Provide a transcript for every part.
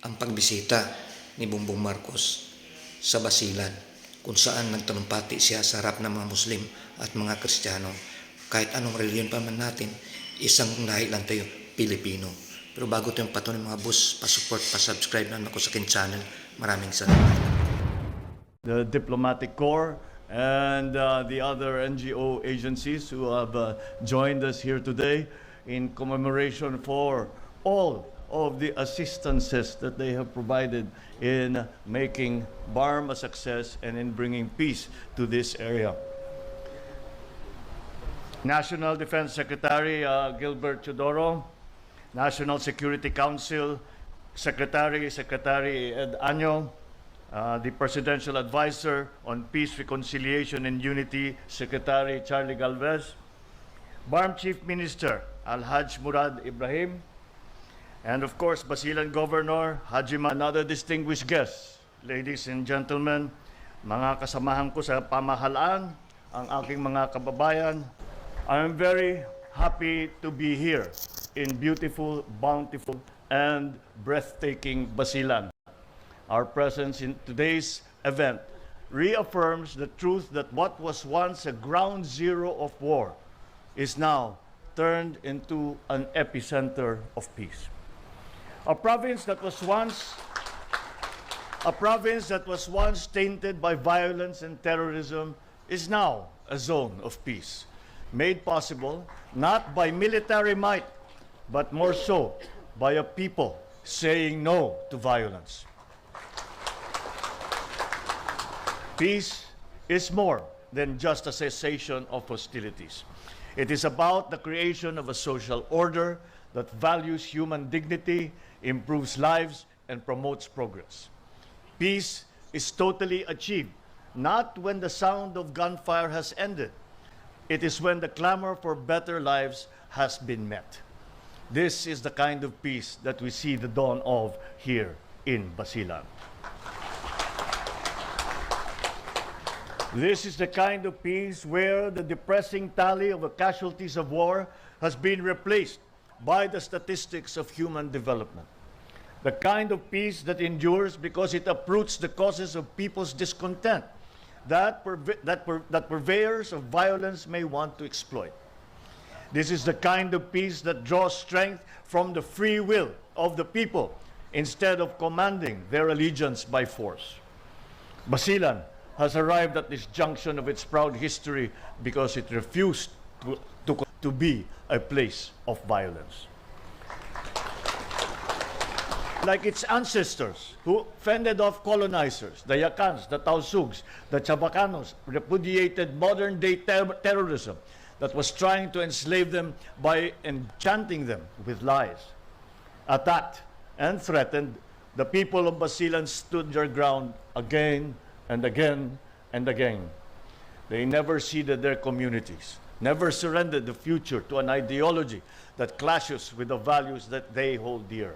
ang pagbisita ni Bongbong Marcos sa basilan kung saan nagtalumpati siya sa harap ng mga Muslim at mga Kristiyano. Kahit anong reliyon pa man natin, isang lahi lang tayo, Pilipino. Pero bago tayong patuloy mga boss, pa-support, pa-subscribe na ako sa akin channel. Maraming salamat. The diplomatic corps and the other NGO agencies who have joined us here today in commemoration for all of the assistances that they have provided in making BARM a success and in bringing peace to this area. National Defense Secretary Gilbert Chodoro, National Security Council Secretary Ed Año, the Presidential Advisor on Peace, Reconciliation and Unity, Secretary Charlie Galvez, BARM Chief Minister Al-Haj Murad Ibrahim, and of course, Basilan Governor Hajima, and other distinguished guests, ladies and gentlemen, mga kasamahan ko sa pamahalaan, ang aking mga kababayan, I'm very happy to be here in beautiful, bountiful, and breathtaking Basilan. Our presence in today's event reaffirms the truth that what was once a ground zero of war is now turned into an epicenter of peace. A province that was once tainted by violence and terrorism is now a zone of peace, made possible not by military might, but more so by a people saying no to violence. Peace is more than just a cessation of hostilities. It is about the creation of a social order that values human dignity, improves lives, and promotes progress. Peace is totally achieved, not when the sound of gunfire has ended. It is when the clamor for better lives has been met. This is the kind of peace that we see the dawn of here in Basilan. This is the kind of peace where the depressing tally of the casualties of war has been replaced by the statistics of human development. The kind of peace that endures because it uproots the causes of people's discontent that purveyors of violence may want to exploit. This is the kind of peace that draws strength from the free will of the people instead of commanding their allegiance by force. Basilan has arrived at this junction of its proud history because it refused to be a place of violence. Like its ancestors who fended off colonizers, the Yakans, the Tausugs, the Chabacanos, repudiated modern-day terrorism that was trying to enslave them by enchanting them with lies. Attacked and threatened, the people of Basilan stood their ground again and again and again. They never ceded their communities, never surrendered the future to an ideology that clashes with the values that they hold dear.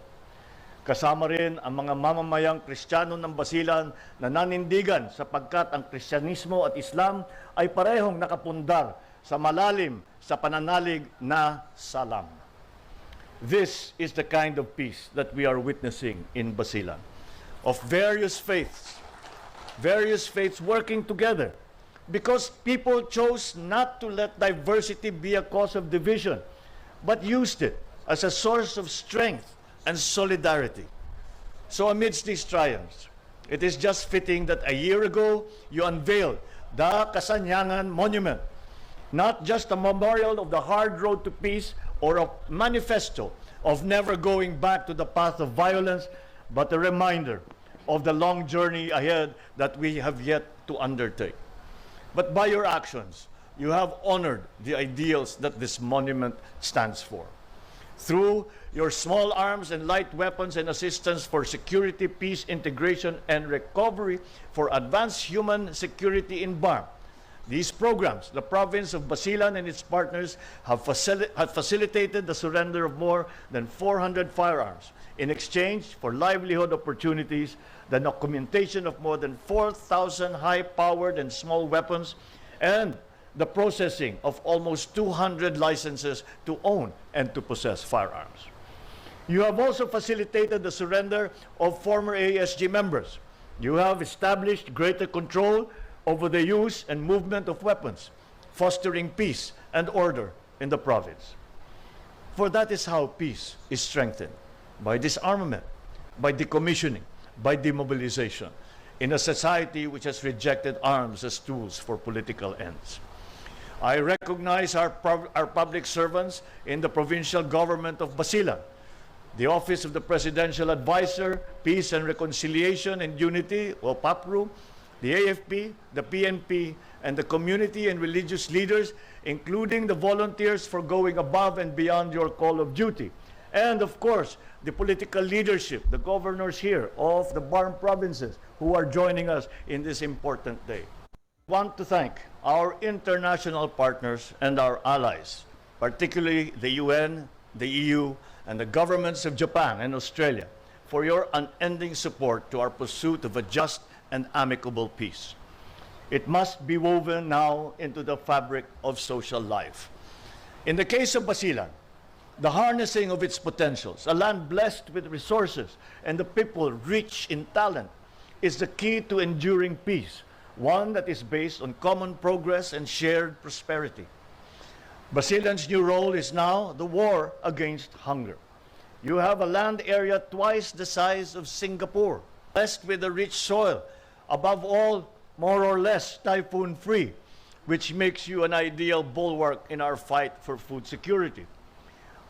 Kasama rin ang mga mamamayang Kristiyano ng Basilan na nanindigan sapagkat ang Kristyanismo at Islam ay parehong nakapundar sa malalim sa pananalig na salam. This is the kind of peace that we are witnessing in Basilan, of various faiths working together because people chose not to let diversity be a cause of division, but used it as a source of strength and solidarity. So amidst these triumphs, it is just fitting that a year ago, you unveiled the Kasanyangan Monument, not just a memorial of the hard road to peace or a manifesto of never going back to the path of violence, but a reminder of the long journey ahead that we have yet to undertake. But by your actions, you have honored the ideals that this monument stands for. Through your small arms and light weapons and assistance for security, peace, integration, and recovery for advanced human security in BARM, these programs, the province of Basilan and its partners have facilitated the surrender of more than 400 firearms in exchange for livelihood opportunities, the documentation of more than 4,000 high-powered and small weapons, and the processing of almost 200 licenses to own and to possess firearms. You have also facilitated the surrender of former ASG members. You have established greater control over the use and movement of weapons, fostering peace and order in the province. For that is how peace is strengthened, by disarmament, by decommissioning, by demobilization, in a society which has rejected arms as tools for political ends. I recognize our public servants in the provincial government of Basilan, the Office of the Presidential Advisor, Peace and Reconciliation and Unity, or PAPRU, the AFP, the PNP, and the community and religious leaders, including the volunteers for going above and beyond your call of duty. And of course, the political leadership, the governors here of the BARM provinces who are joining us in this important day. I want to thank our international partners and our allies, particularly the UN, the EU, and the governments of Japan and Australia for your unending support to our pursuit of a just and amicable peace. It must be woven now into the fabric of social life. In the case of Basilan, the harnessing of its potentials, a land blessed with resources and the people rich in talent, is the key to enduring peace, one that is based on common progress and shared prosperity. Basilan's new role is now the war against hunger. You have a land area twice the size of Singapore, blessed with a rich soil, above all, more or less typhoon-free, which makes you an ideal bulwark in our fight for food security.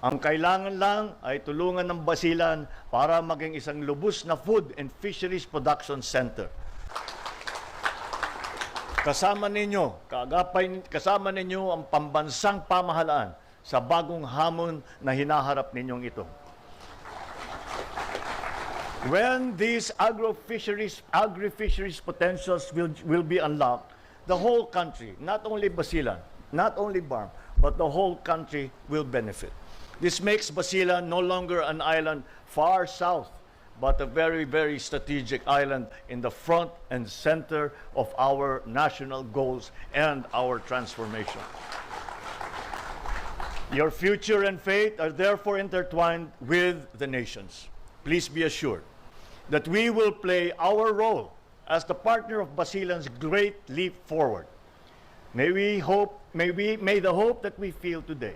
Ang kailangan lang ay tulungan ng Basilan para maging isang lubos na food and fisheries production center. Kasama ninyo ang pambansang pamahalaan sa bagong hamon na hinaharap ninyong ito. When these agri-fisheries potentials will be unlocked, the whole country, not only Basilan, not only BARM, but the whole country will benefit. This makes Basilan no longer an island far south, but a very, very strategic island in the front and center of our national goals and our transformation. Your future and fate are therefore intertwined with the nation's. Please be assured that we will play our role as the partner of Basilan's great leap forward. May the hope that we feel today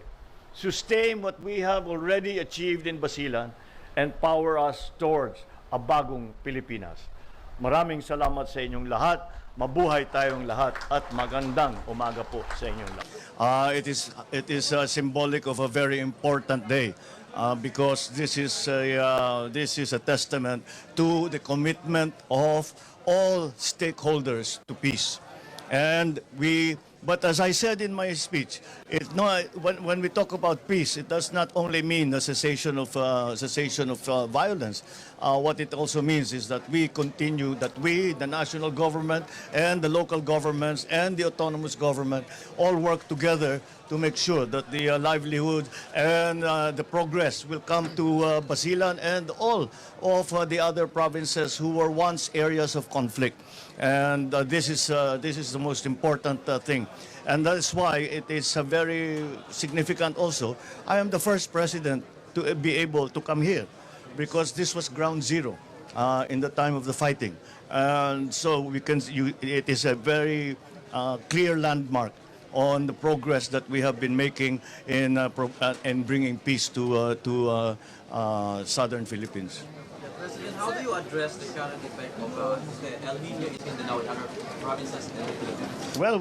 sustain what we have already achieved in Basilan and power us towards a bagong Pilipinas. Maraming salamat sa inyong lahat. Mabuhay tayong lahat at magandang umaga po sa inyong lahat. It is symbolic of a very important day. Because this is a testament to the commitment of all stakeholders to peace, But as I said in my speech, when we talk about peace, it does not only mean a cessation of violence. What it also means is that we, the national government and the local governments and the autonomous government, all work together to make sure that the livelihood and the progress will come to Basilan and all of the other provinces who were once areas of conflict. And this is the most important thing. And that's why it is very significant also. I am the first president to be able to come here because this was ground zero in the time of the fighting. And so it is a very clear landmark on the progress that we have been making in bringing peace to southern Philippines. President, how do you address the current effect of the El Nino in Mindanao and other provinces in the Philippines? Well,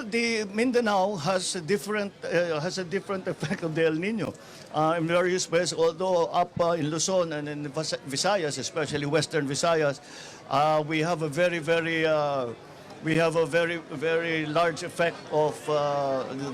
the Mindanao has a different effect of the El Nino in various ways. Although up in Luzon and in Visayas, especially Western Visayas, we have a very large effect of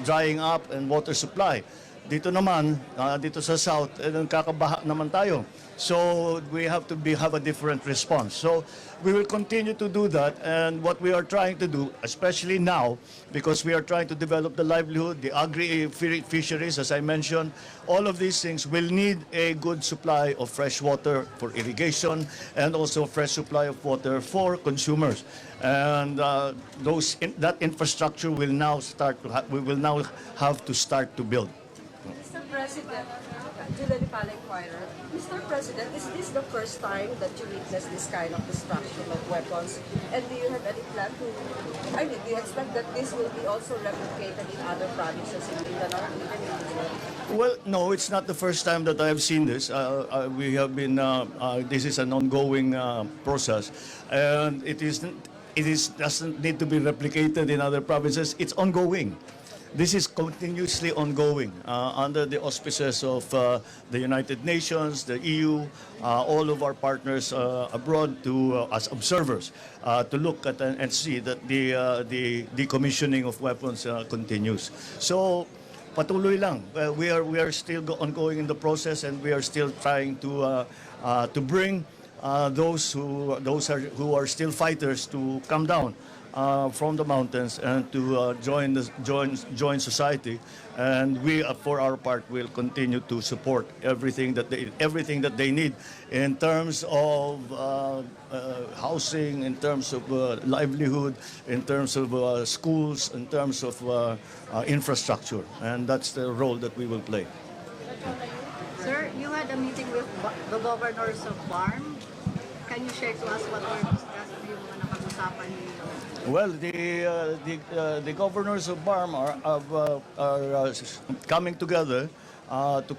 drying up and water supply. Dito naman, dito sa South, kakabaha naman tayo. So we have to have a different response. So we will continue to do that. And what we are trying to do, especially now, because we are trying to develop the livelihood, the agri-fisheries, as I mentioned, all of these things will need a good supply of fresh water for irrigation and also fresh supply of water for consumers. And that infrastructure will now we will now have to start to build. Mr. President, Julia Lipala Inquirer. Mr. President, is this the first time that you witness this kind of destruction of weapons? And do you have any plan to, do you expect that this will be also replicated in other provinces in Mindanao, even in Luzon? Well, no, it's not the first time that I have seen this. We have been. This is an ongoing process, and it doesn't need to be replicated in other provinces. It's ongoing. This is continuously ongoing under the auspices of the United Nations, the EU, all of our partners abroad as observers to look at and see that the decommissioning of weapons continues. So patuloy lang. We are still ongoing in the process, and we are still trying to bring those who are still fighters to come down from the mountains and to join society. And we, for our part, will continue to support everything that they need in terms of housing, in terms of livelihood, in terms of schools, in terms of infrastructure. And that's the role that we will play. Sir, you had a meeting with the governors of BARM. Can you share to us what were discussed yung mga napag-usapan ninyo? Well, the governors of BARM are coming together to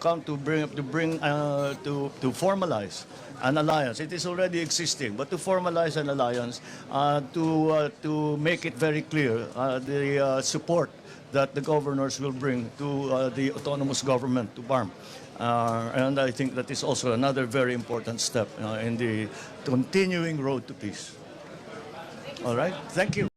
formalize an alliance. It is already existing, but to formalize an alliance to make it very clear the support that the governors will bring to the autonomous government, to BARM. And I think that is also another very important step in the continuing road to peace. All right, thank you.